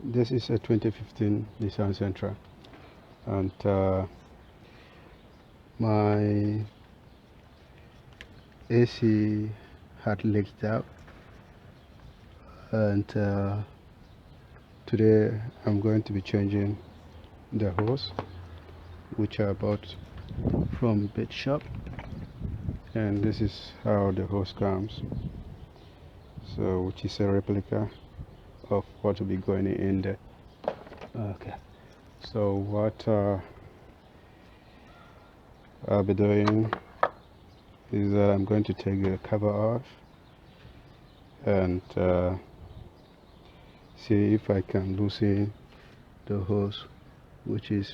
This is a 2015 Nissan Sentra, and my AC had leaked out, and today I'm going to be changing the hose, which I bought from bed shop, and this is how the hose comes, so which is a replica of what will be going in there. Okay, so what I'll be doing is that I'm going to take the cover off and see if I can loosen the hose, which is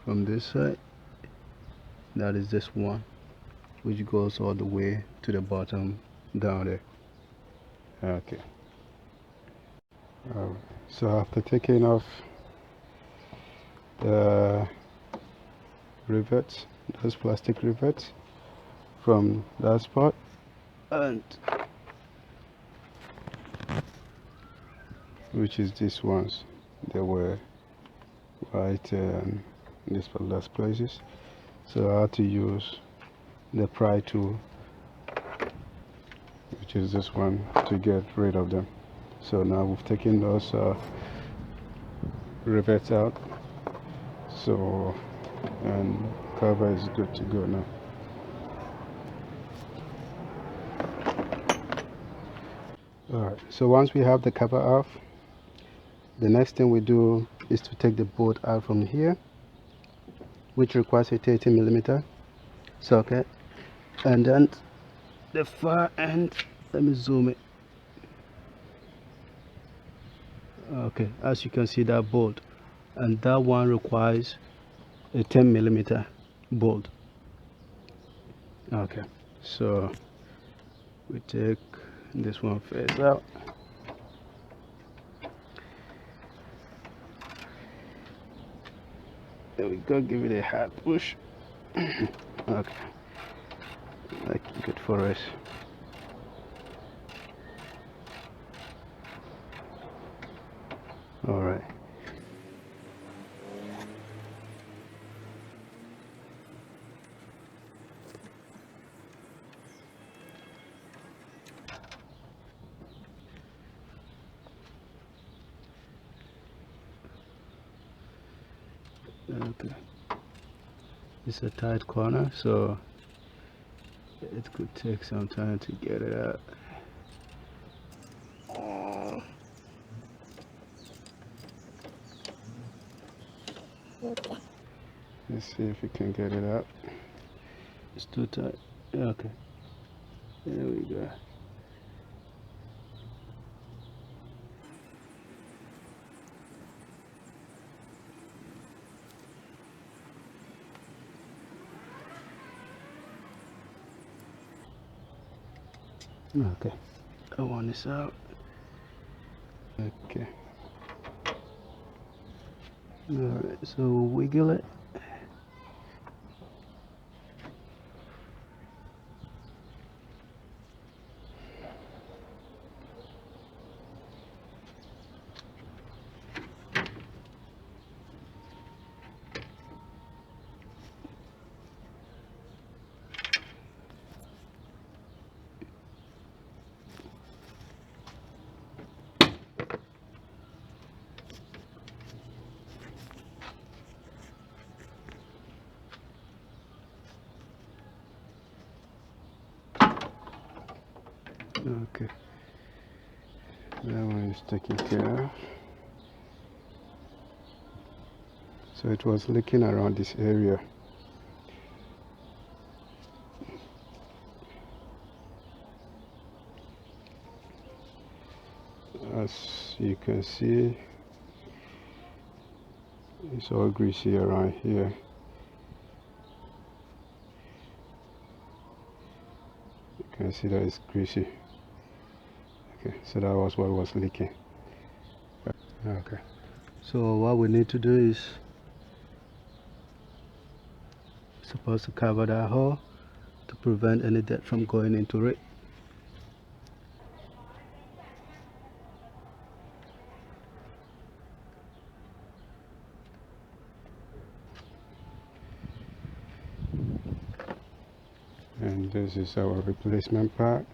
from this side. That is this one, which goes all the way to the bottom down there. Okay. So after taking off the rivets, those plastic rivets from that spot, and which is these ones, they were right in these last places, so I had to use the pry tool, which is this one, to get rid of them. So now we've taken those rivets out, so and cover is good to go now. Alright, so once we have the cover off, the next thing we do is to take the bolt out from here, which requires a 30mm socket, and then the far end, let me zoom it. Okay, as you can see, that bolt, and that one requires a 10mm bolt. Okay, so we take this one first out. There we go, give it a hard push. Okay, like good for us. All right. Okay, it's a tight corner, so it could take some time to get it out. Let's see if we can get it out. It's too tight. Okay, there we go. Okay, I want this out. Okay. Alright, so wiggle it. Okay, that one is taken care of. So it was leaking around this area. As you can see, it's all greasy around here. You can see that it's greasy. Okay, so that was what was leaking. Okay, so what we need to do is supposed to cover that hole to prevent any dirt from going into it. And this is our replacement part.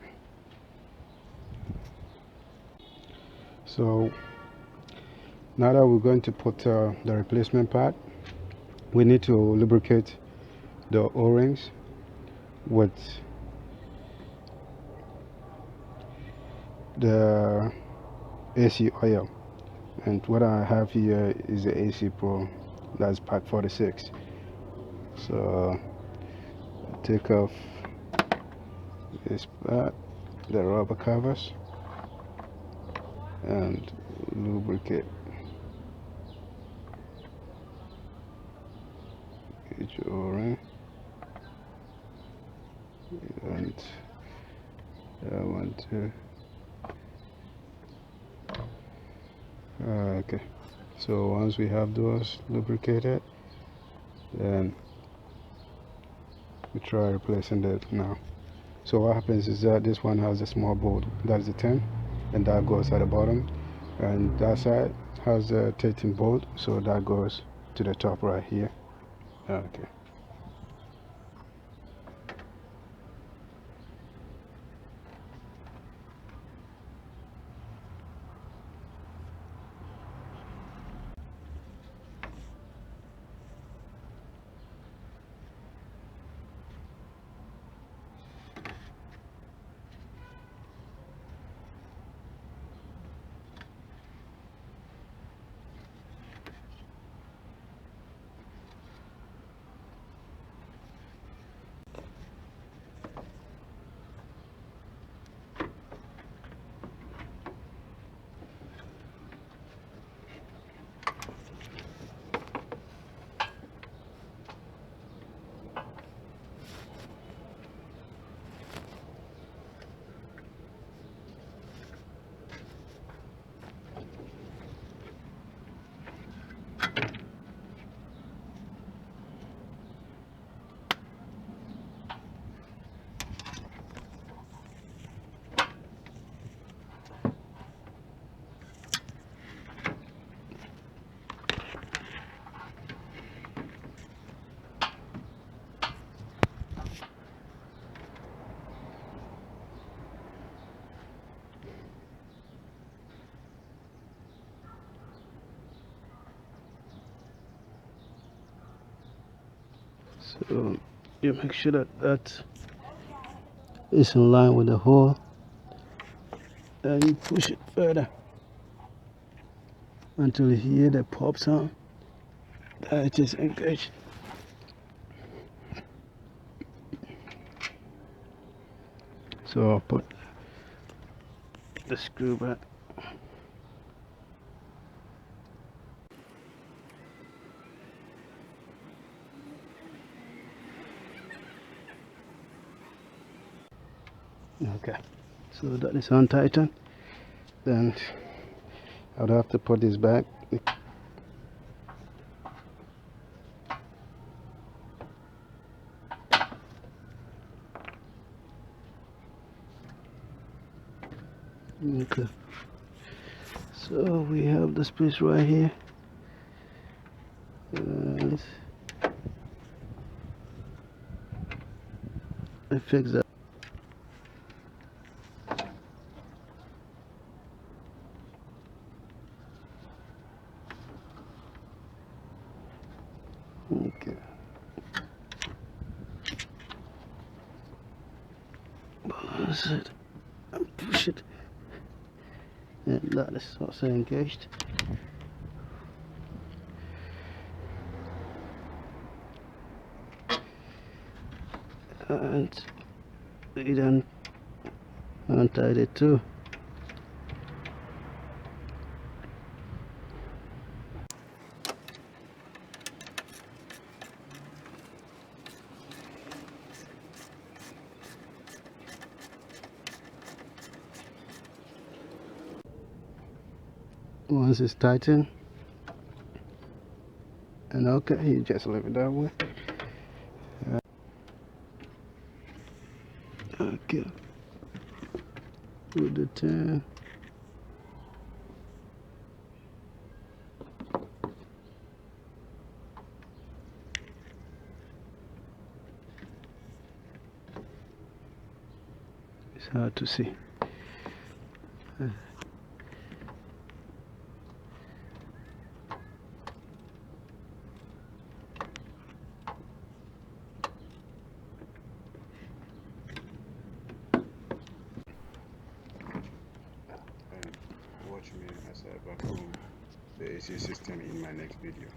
So now that we're going to put the replacement part, we need to lubricate the O-rings with the AC oil. And what I have here is the AC Pro, that's pack 46. So take off this part, the rubber covers, and lubricate each O-ring. And I want to okay, so once we have those lubricated, then we try replacing that now. So what happens is that this one has a small bolt, that's the 10, and that goes at the bottom, and that side has a 13 bolt, so that goes to the top right here. Okay. So you make sure that that is in line with the hole, and you push it further until you hear the pop sound that it is engaged. So I'll put the screw back. Okay, so that is untightened. Then I would have to put this back. Okay, so we have the space right here, and I fix that. Okay, balance it and push it, and that is also engaged. And we then untied it too. Once it's tightened, and okay, you just leave it that way. Okay, with the 10. It's hard to see. And watch me as I vacuum the AC system in my next video.